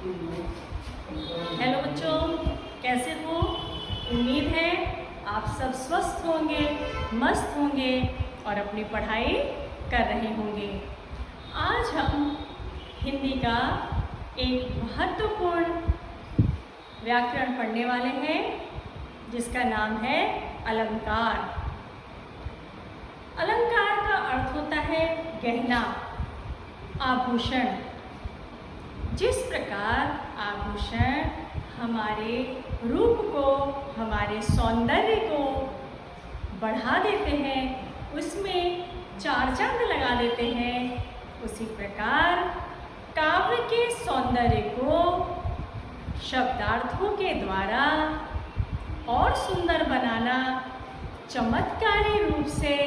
Hello बच्चों, कैसे हो? उम्मीद है आप सब स्वस्थ होंगे, मस्त होंगे और अपनी पढ़ाई कर रहे होंगे। आज हम हिंदी का एक महत्वपूर्ण व्याकरण पढ़ने वाले हैं जिसका नाम है अलंकार। अलंकार का अर्थ होता है गहना, आभूषण। जिस प्रकार आभूषण हमारे रूप को, हमारे सौंदर्य को बढ़ा देते हैं, उसमें चार चांद लगा देते हैं, उसी प्रकार काव्य के सौंदर्य को शब्दार्थों के द्वारा और सुंदर बनाना, चमत्कारी रूप से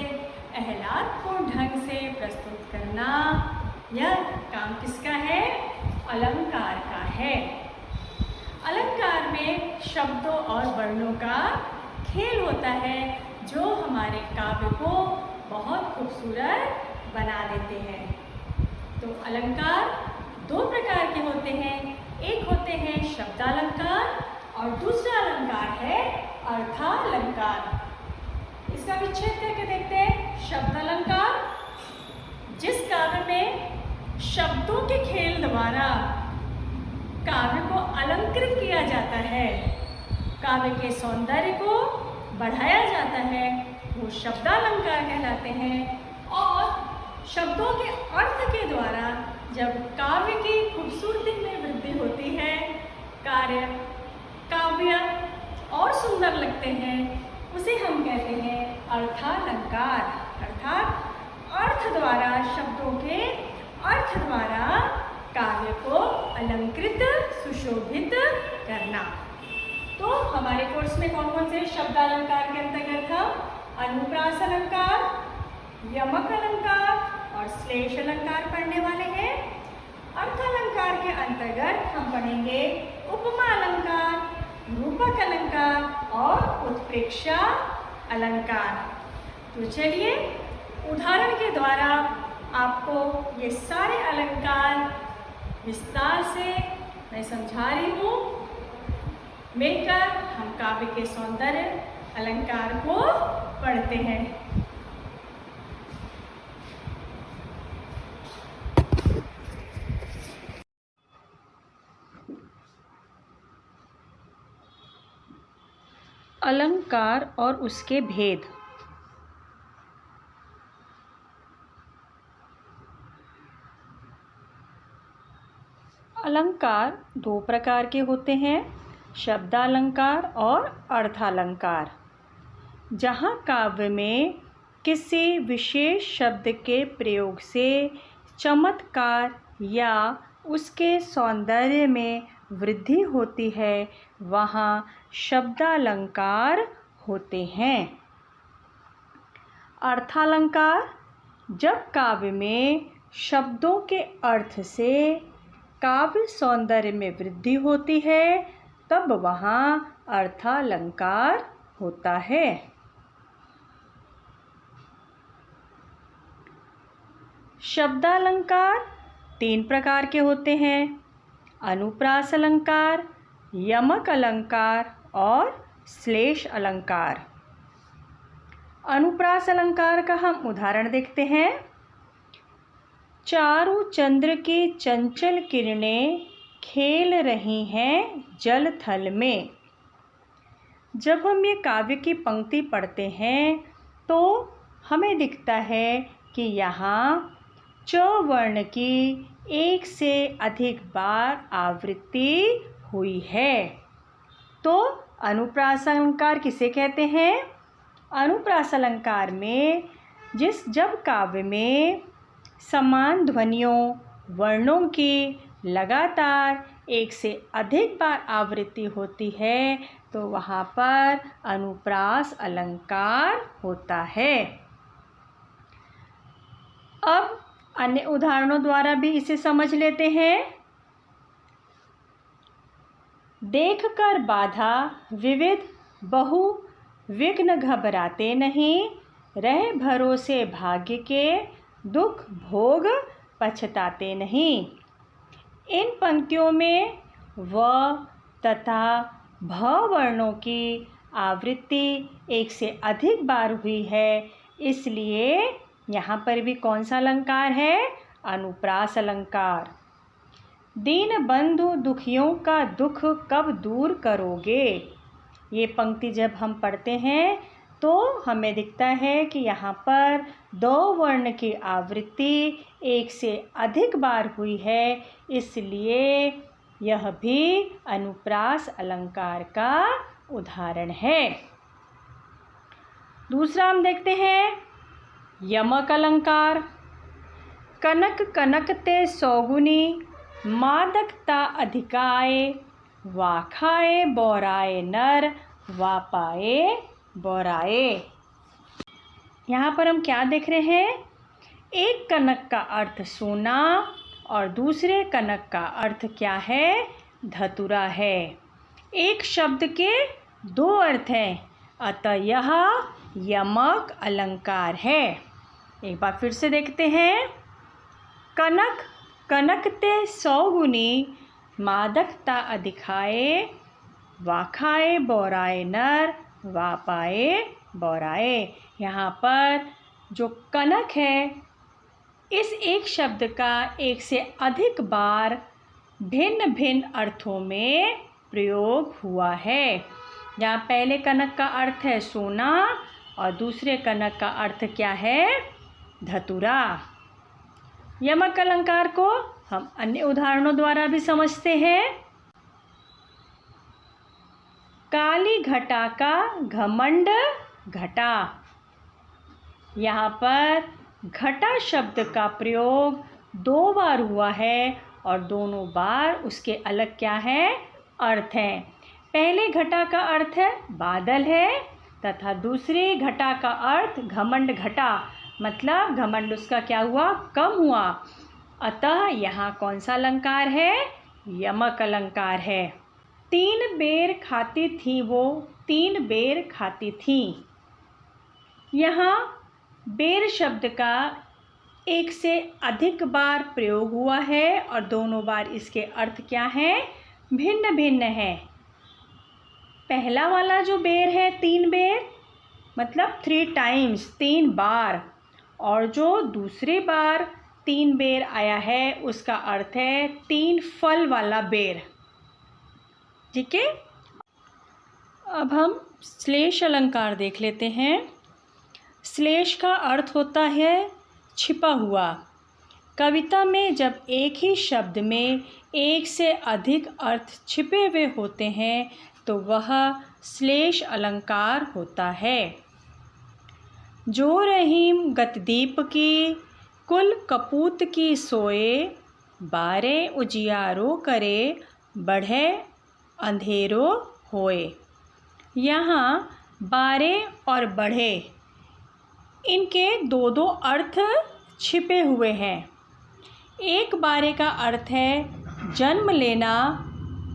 आह्लादपूर्ण ढंग से प्रस्तुत करना, यह काम किसका है? अलंकार का है। अलंकार में शब्दों और वर्णों का खेल होता है जो हमारे काव्य को बहुत खूबसूरत बना देते हैं। तो अलंकार दो प्रकार के होते हैं, एक होते हैं शब्दालंकार और दूसरा अलंकार है अर्थालंकार। इसका विच्छेद करके देखते हैं। शब्दालंकार जिस काव्य में शब्दों के खेल द्वारा काव्य को अलंकृत किया जाता है, काव्य के सौंदर्य को बढ़ाया जाता है, वो शब्दालंकार कहलाते हैं। और शब्दों के अर्थ के द्वारा जब काव्य की खूबसूरती में वृद्धि होती है, काव्य और सुंदर लगते हैं, उसे हम कहते हैं अर्थालंकार। अर्थात अर्थ द्वारा, शब्दों के अर्थ द्वारा काव्य को अलंकृत, सुशोभित करना। तो हमारे कोर्स में कौन कौन से शब्दालंकार के अंतर्गत हम अनुप्रास अलंकार, यमक अलंकार और श्लेष अलंकार पढ़ने वाले हैं। अर्थालंकार के अंतर्गत हम पढ़ेंगे उपमा अलंकार, रूपक अलंकार और उत्प्रेक्षा अलंकार। तो चलिए उदाहरण के द्वारा आपको ये सारे अलंकार विस्तार से मैं समझा रही हूँ। मिलकर हम काव्य के सौंदर्य अलंकार को पढ़ते हैं। अलंकार और उसके भेद। अलंकार दो प्रकार के होते हैं, शब्दालंकार और अर्थालंकार। जहाँ काव्य में किसी विशेष शब्द के प्रयोग से चमत्कार या उसके सौंदर्य में वृद्धि होती है, वहाँ शब्दालंकार होते हैं। अर्थालंकार जब काव्य में शब्दों के अर्थ से काव्य सौंदर्य में वृद्धि होती है, तब वहाँ अर्थालंकार होता है। शब्दालंकार तीन प्रकार के होते हैं, अनुप्रास अलंकार, यमक अलंकार और श्लेष अलंकार। अनुप्रास अलंकार का हम उदाहरण देखते हैं। चारों चंद्र की चंचल किरणें खेल रही हैं जल थल में। जब हम ये काव्य की पंक्ति पढ़ते हैं तो हमें दिखता है कि यहाँ च वर्ण की एक से अधिक बार आवृत्ति हुई है। तो अनुप्रास अलंकार किसे कहते हैं? अनुप्रास अलंकार में जब काव्य में समान ध्वनियों, वर्णों की लगातार एक से अधिक बार आवृत्ति होती है, तो वहाँ पर अनुप्रास अलंकार होता है। अब अन्य उदाहरणों द्वारा भी इसे समझ लेते हैं। देख कर बाधा विविध बहु विघ्न घबराते नहीं, रहे भरोसे भाग्य के दुख भोग पछताते नहीं। इन पंक्तियों में व तथा भ वर्णों की आवृत्ति एक से अधिक बार हुई है, इसलिए यहाँ पर भी कौन सा अलंकार है? अनुप्रास अलंकार। दीन बंधु दुखियों का दुख कब दूर करोगे? ये पंक्ति जब हम पढ़ते हैं तो हमें दिखता है कि यहाँ पर दो वर्ण की आवृत्ति एक से अधिक बार हुई है, इसलिए यह भी अनुप्रास अलंकार का उदाहरण है। दूसरा हम देखते हैं यमक अलंकार। कनक कनकते सौगुनी मादकता अधिकाए, वाखाए बोराए नर वापाए बोराए। यहाँ पर हम क्या देख रहे हैं? एक कनक का अर्थ सोना और दूसरे कनक का अर्थ क्या है? धतुरा है। एक शब्द के दो अर्थ हैं, अतः यह यमक अलंकार है। एक बार फिर से देखते हैं। कनक कनकते सौगुनी मादकता अधिकाए, वाखाए बोराए नर वापाए बोराए। यहाँ पर जो कनक है, इस एक शब्द का एक से अधिक बार भिन्न भिन्न अर्थों में प्रयोग हुआ है। यहाँ पहले कनक का अर्थ है सोना और दूसरे कनक का अर्थ क्या है? धतुरा। यमक अलंकार को हम अन्य उदाहरणों द्वारा भी समझते हैं। काली घटा का घमंड घटा। यहाँ पर घटा शब्द का प्रयोग दो बार हुआ है और दोनों बार उसके अलग क्या है? अर्थ हैं। पहले घटा का अर्थ है बादल है तथा दूसरी घटा का अर्थ घमंड घटा, मतलब घमंड उसका क्या हुआ? कम हुआ। अतः यहाँ कौन सा अलंकार है? यमक अलंकार है। तीन बेर खाती थी वो, तीन बेर खाती थी। यहाँ बेर शब्द का एक से अधिक बार प्रयोग हुआ है और दोनों बार इसके अर्थ क्या हैं? भिन्न भिन्न है। पहला वाला जो बेर है तीन बेर, मतलब 3 टाइम्स, 3 बार, और जो दूसरी बार 3 बेर आया है उसका अर्थ है 3 फल वाला बेर। ठीक है। अब हम श्लेष अलंकार देख लेते हैं। श्लेष का अर्थ होता है छिपा हुआ। कविता में जब एक ही शब्द में एक से अधिक अर्थ छिपे हुए होते हैं तो वह श्लेष अलंकार होता है। जो रहीम गतदीप की, कुल कपूत की सोए, बारे उजियारो करे, बढ़े अंधेरो होए। यहाँ बारे और बढ़े, इनके दो दो अर्थ छिपे हुए हैं। एक बारे का अर्थ है जन्म लेना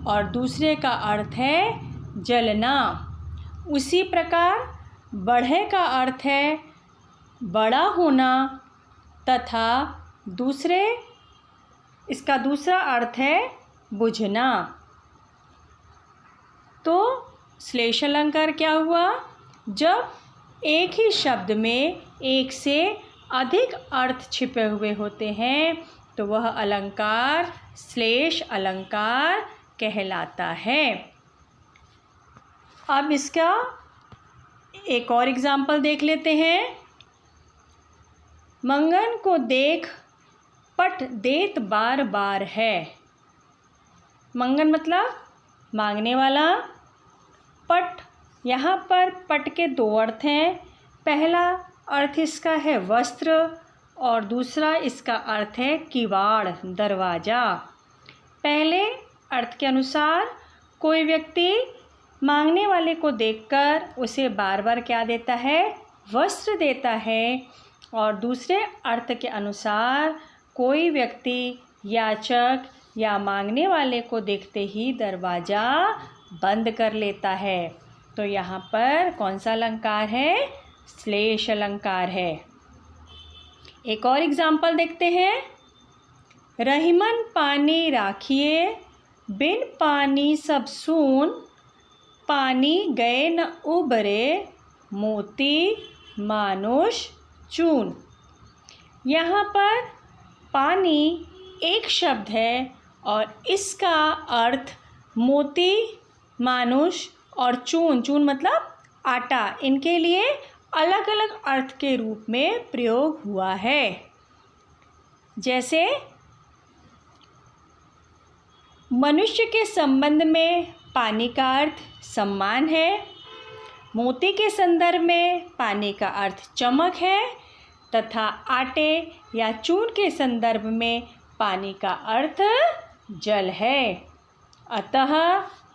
और दूसरे का अर्थ है जलना। उसी प्रकार बढ़े का अर्थ है बड़ा होना तथा इसका दूसरा अर्थ है बुझना। तो श्लेष अलंकार क्या हुआ? जब एक ही शब्द में एक से अधिक अर्थ छिपे हुए होते हैं तो वह अलंकार श्लेष अलंकार कहलाता है। अब इसका एक और एग्जाम्पल देख लेते हैं। मंगन को देख पट देत बार बार है। मंगन मतलब मांगने वाला। पट, यहाँ पर पट के दो अर्थ हैं। पहला अर्थ इसका है वस्त्र और दूसरा इसका अर्थ है किवाड़, दरवाज़ा। पहले अर्थ के अनुसार कोई व्यक्ति मांगने वाले को देखकर उसे बार बार क्या देता है? वस्त्र देता है। और दूसरे अर्थ के अनुसार कोई व्यक्ति याचक या मांगने वाले को देखते ही दरवाज़ा बंद कर लेता है। तो यहाँ पर कौन सा अलंकार है? श्लेष अलंकार है। एक और एग्जाम्पल देखते हैं। रहीमन पानी राखिए, बिन पानी सब सून, पानी गए न उबरे, मोती मानुष चून। यहाँ पर पानी एक शब्द है और इसका अर्थ मोती, मानुष और चून, चून मतलब आटा, इनके लिए अलग अलग अर्थ के रूप में प्रयोग हुआ है। जैसे मनुष्य के संबंध में पानी का अर्थ सम्मान है, मोती के संदर्भ में पानी का अर्थ चमक है तथा आटे या चून के संदर्भ में पानी का अर्थ जल है। अतः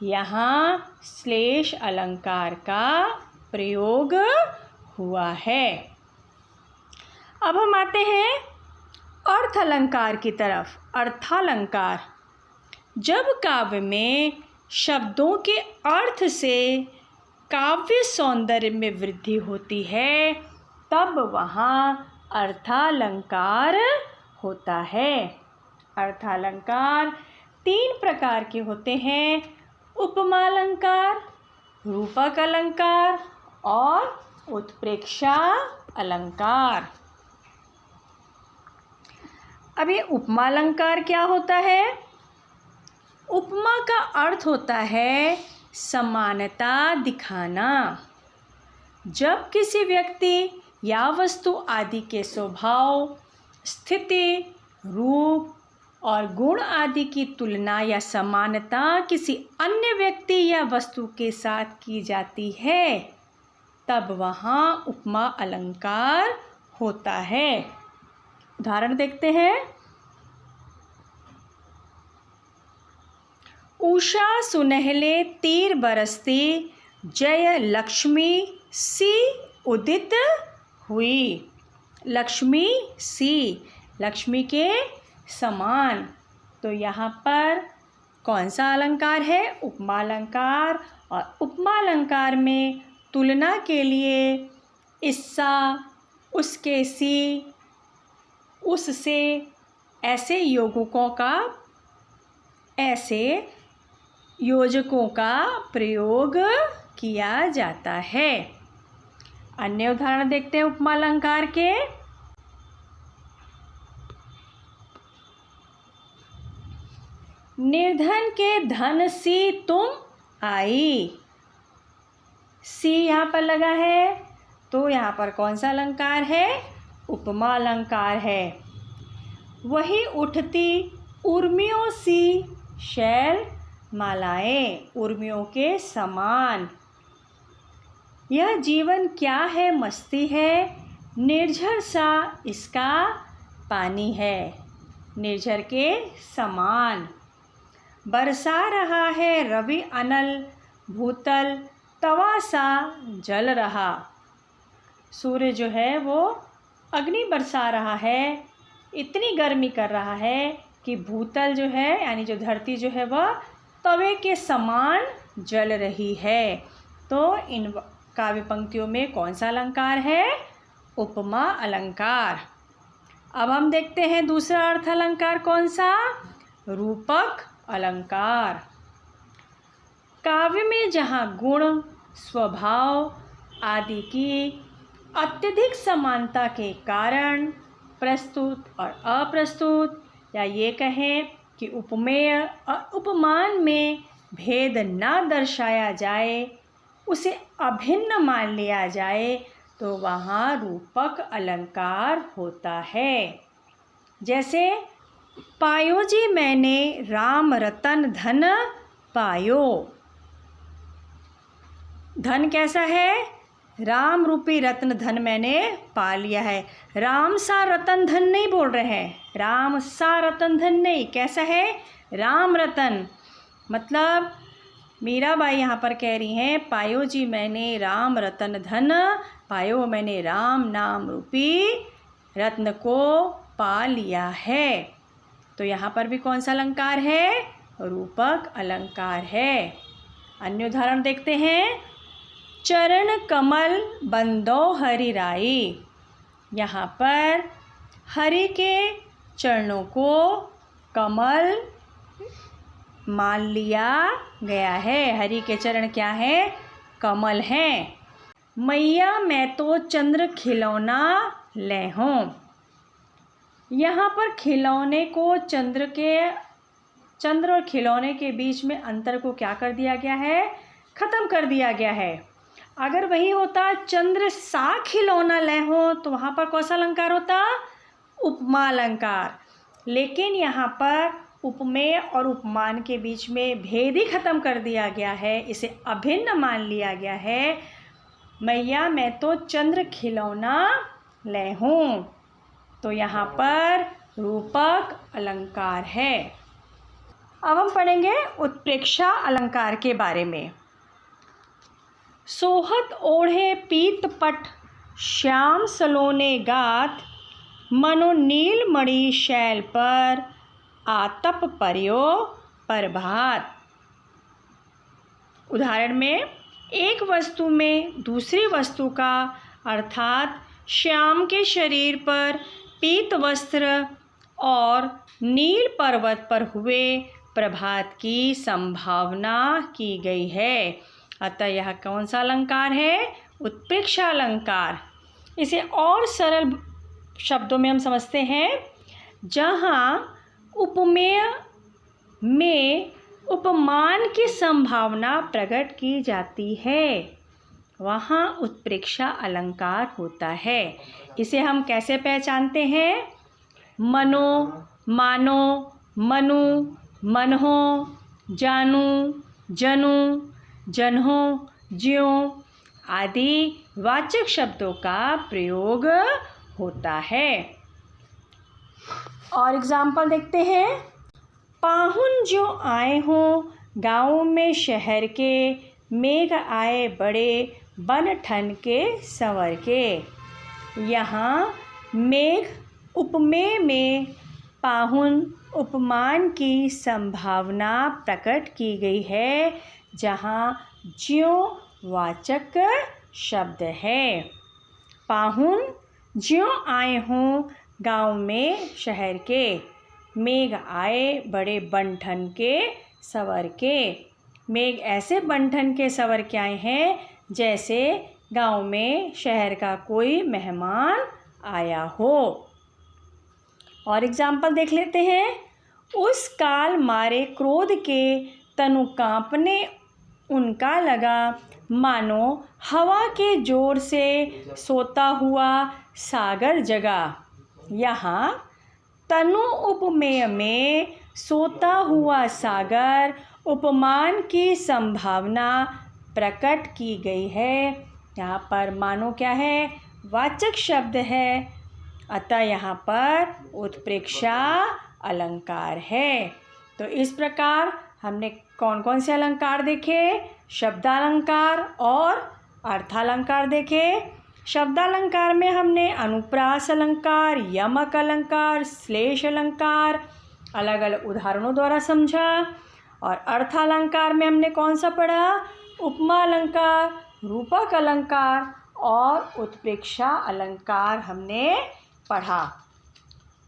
यहाँ श्लेष अलंकार का प्रयोग हुआ है। अब हम आते हैं अर्थ अलंकार की तरफ। अर्थालंकार, जब काव्य में शब्दों के अर्थ से काव्य सौंदर्य में वृद्धि होती है तब वहाँ अर्थालंकार होता है। अर्थालंकार 3 प्रकार के होते हैं: उपमालंकार, रूपक अलंकार और उत्प्रेक्षा अलंकार। अब ये उपमालंकार क्या होता है? उपमा का अर्थ होता है समानता दिखाना। जब किसी व्यक्ति या वस्तु आदि के स्वभाव, स्थिति, रूप और गुण आदि की तुलना या समानता किसी अन्य व्यक्ति या वस्तु के साथ की जाती है तब वहाँ उपमा अलंकार होता है। उदाहरण देखते हैं। उषा सुनहले तीर बरसती, जय लक्ष्मी सी उदित हुई। लक्ष्मी सी, लक्ष्मी के समान। तो यहाँ पर कौन सा अलंकार है? उपमा अलंकार। और उपमा अलंकार में तुलना के लिए इससा, उसके सी, उससे ऐसे योजकों का प्रयोग किया जाता है। अन्य उदाहरण देखते हैं उपमा अलंकार के। निर्धन के धन सी तुम आई। सी यहाँ पर लगा है तो यहाँ पर कौन सा अलंकार है? उपमा अलंकार है। वही उठती उर्मियों सी शैल मालाएं, उर्मियों के समान। यह जीवन क्या है मस्ती है, निर्झर सा इसका पानी है। निर्झर के समान। बरसा रहा है रवि अनल, भूतल तवा सा जल रहा। सूर्य जो है वो अग्नि बरसा रहा है, इतनी गर्मी कर रहा है कि भूतल जो है यानी जो धरती जो है वह तवे के समान जल रही है। तो इन काव्य पंक्तियों में कौन सा अलंकार है? उपमा अलंकार। अब हम देखते हैं दूसरा अर्थ अलंकार कौन सा? रूपक अलंकार। काव्य में जहाँ गुण, स्वभाव आदि की अत्यधिक समानता के कारण प्रस्तुत और अप्रस्तुत, या ये कहें कि उपमेय और उपमान में भेद ना दर्शाया जाए, उसे अभिन्न मान लिया जाए, तो वहाँ रूपक अलंकार होता है। जैसे पायो जी मैंने राम रतन धन पायो। धन कैसा है? राम रूपी रत्न धन मैंने पा लिया है। राम सा रतन धन नहीं बोल रहे हैं, राम सा रतन धन नहीं, कैसा है? राम रतन। मतलब मीराबाई यहाँ पर कह रही हैं पायो जी मैंने राम रतन धन पायो, मैंने राम नाम रूपी रत्न को पा लिया है। तो यहाँ पर भी कौन सा अलंकार है? रूपक अलंकार है। अन्य उदाहरण देखते हैं। चरण कमल बंदो हरि राई। यहाँ पर हरि के चरणों को कमल मान लिया गया है। हरि के चरण क्या है? कमल हैं। मैया मैं तो चंद्र खिलौना ले हूँ। यहाँ पर खिलौने को चंद्र और खिलौने के बीच में अंतर को क्या कर दिया गया है? ख़त्म कर दिया गया है। अगर वही होता चंद्र सा खिलौना ले हो तो वहाँ पर कौन सा अलंकार होता? उपमा अलंकार। लेकिन यहाँ पर उपमेय और उपमान के बीच में भेद ही ख़त्म कर दिया गया है, इसे अभिन्न मान लिया गया है। मैया मैं तो चंद्र खिलौना ले हूँ, तो यहाँ पर रूपक अलंकार है। अब हम पढ़ेंगे उत्प्रेक्षा अलंकार के बारे में। सोहत ओढ़े पीत पट श्याम सलोने गात, मनो नील मणि शैल पर आतप पर्यो प्रभात। उदाहरण में एक वस्तु में दूसरी वस्तु का अर्थात श्याम के शरीर पर पीत वस्त्र और नील पर्वत पर हुए प्रभात की संभावना की गई है। अतः यह कौन सा अलंकार है? उत्प्रेक्षा अलंकार। इसे और सरल शब्दों में हम समझते हैं। जहाँ उपमेय में उपमान की संभावना प्रकट की जाती है वहाँ उत्प्रेक्षा अलंकार होता है। इसे हम कैसे पहचानते हैं? मनो, मानो, मनु, मनहो, जानू, जनु, जनहो, ज्यों आदि वाचक शब्दों का प्रयोग होता है। और एग्जाम्पल देखते हैं। पाहुन जो आए हों गाँव में शहर के, मेघ आए बड़े बन ठन के संवर के। यहाँ मेघ उपमेय में पाहुन उपमान की संभावना प्रकट की गई है, जहाँ ज्यों वाचक शब्द है। पाहुन ज्यों आए हों गाँव में शहर के, मेघ आए बड़े बनठन के संवर के। मेघ ऐसे बनठन के संवर के आए हैं जैसे गाँव में शहर का कोई मेहमान आया हो। और एग्जाम्पल देख लेते हैं। उस काल मारे क्रोध के तनु काँपने उनका लगा, मानो हवा के जोर से सोता हुआ सागर जगा। यहाँ तनु उपमेय में सोता हुआ सागर उपमान की संभावना प्रकट की गई है। यहाँ पर मानो क्या है? वाचक शब्द है। अतः यहाँ पर उत्प्रेक्षा अलंकार है। तो इस प्रकार हमने कौन कौन से अलंकार देखे? शब्दालंकार और अर्थालंकार देखे। शब्दालंकार में हमने अनुप्रास अलंकार, यमक अलंकार, श्लेष अलंकार अलग अलग उदाहरणों द्वारा समझा। और अर्थालंकार में हमने कौन सा पढ़ा? उपमा अलंकार, रूपक अलंकार और उत्प्रेक्षा अलंकार हमने पढ़ा।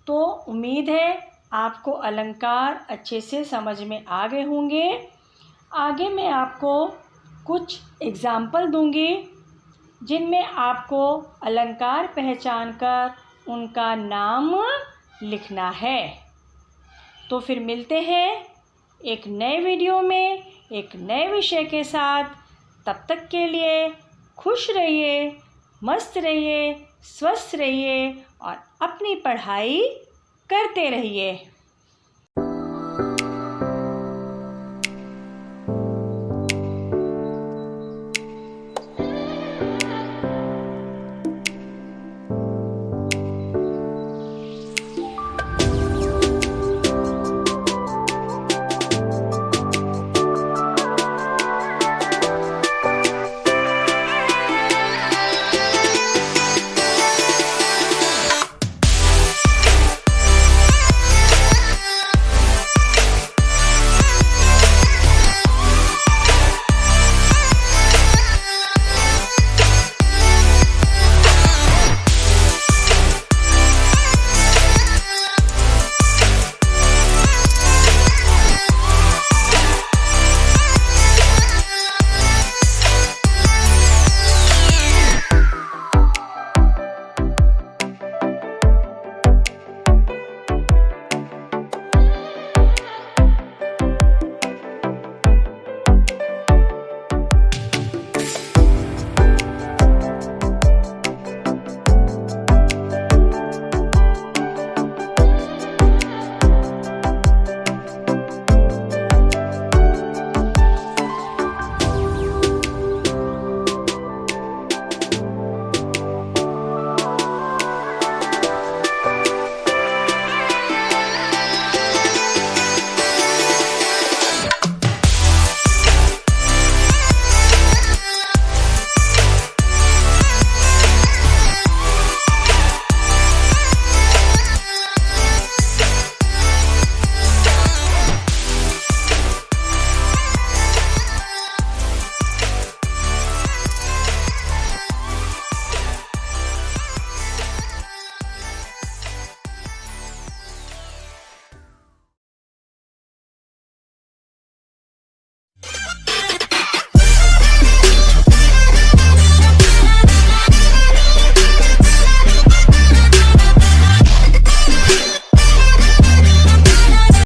तो उम्मीद है आपको अलंकार अच्छे से समझ में आ गए होंगे। आगे मैं आपको कुछ एग्ज़ाम्पल दूंगी जिनमें आपको अलंकार पहचान कर उनका नाम लिखना है। तो फिर मिलते हैं एक नए वीडियो में एक नए विषय के साथ। तब तक के लिए खुश रहिए, मस्त रहिए, स्वस्थ रहिए और अपनी पढ़ाई करते रहिए।